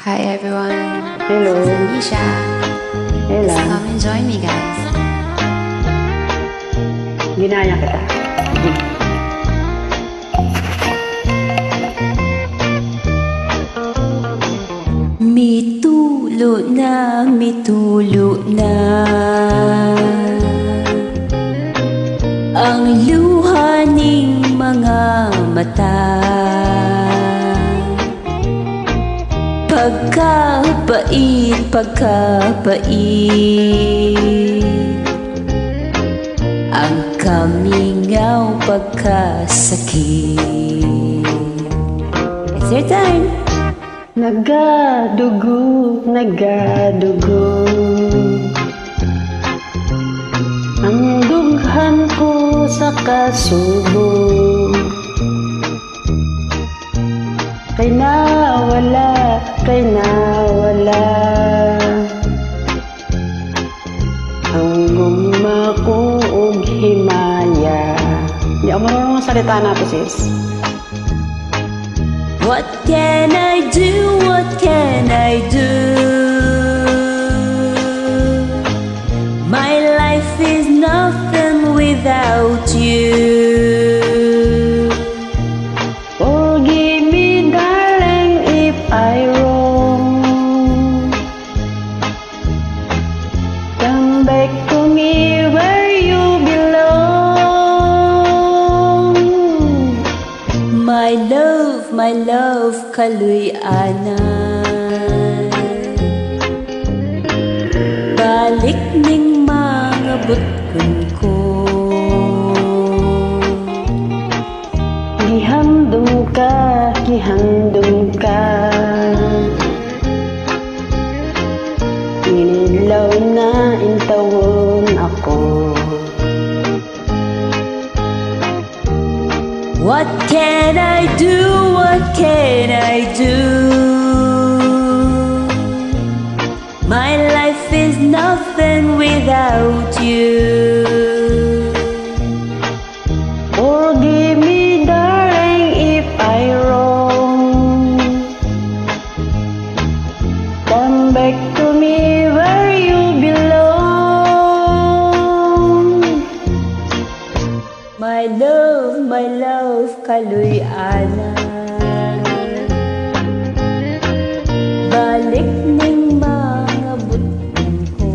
Hi everyone. Hello. This is Anisha. Hello. So come and join me guys. Ginaya kita. Mitulo na ang luha ning mga mata. Pagkabait ang kamingaw pagkasakit. It's your turn. Nagadugo ang dughan ko sa kasubo. Kay nawala ang guma ko og himaya. Di ako marunong salita na to, sis. What can I do? What can I do? My life is nothing without you. Forgive me, darling, if I wrong. Come back to me where you belong. My love, kaluy-anan. Balik ning mga butkon ko. Gihandom ka Inilaw na intawon ako. What can I do? What can I do? My life is nothing without you. Forgive me, darling, if I wrong. Come back to me where you belong. My love, kaluy-anan. Balik ning mga butkon ko.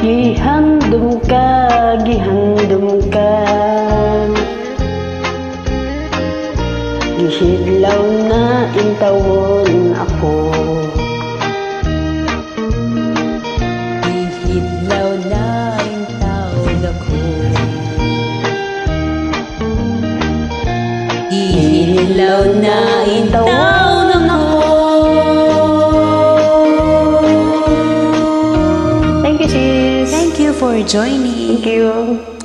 Gihandom ka Gihidlaw na intawon ako. Ihidlaw na ang taon ako. Ihidlaw na ang taon ako. Thank you, sis. Thank you for joining. Thank you.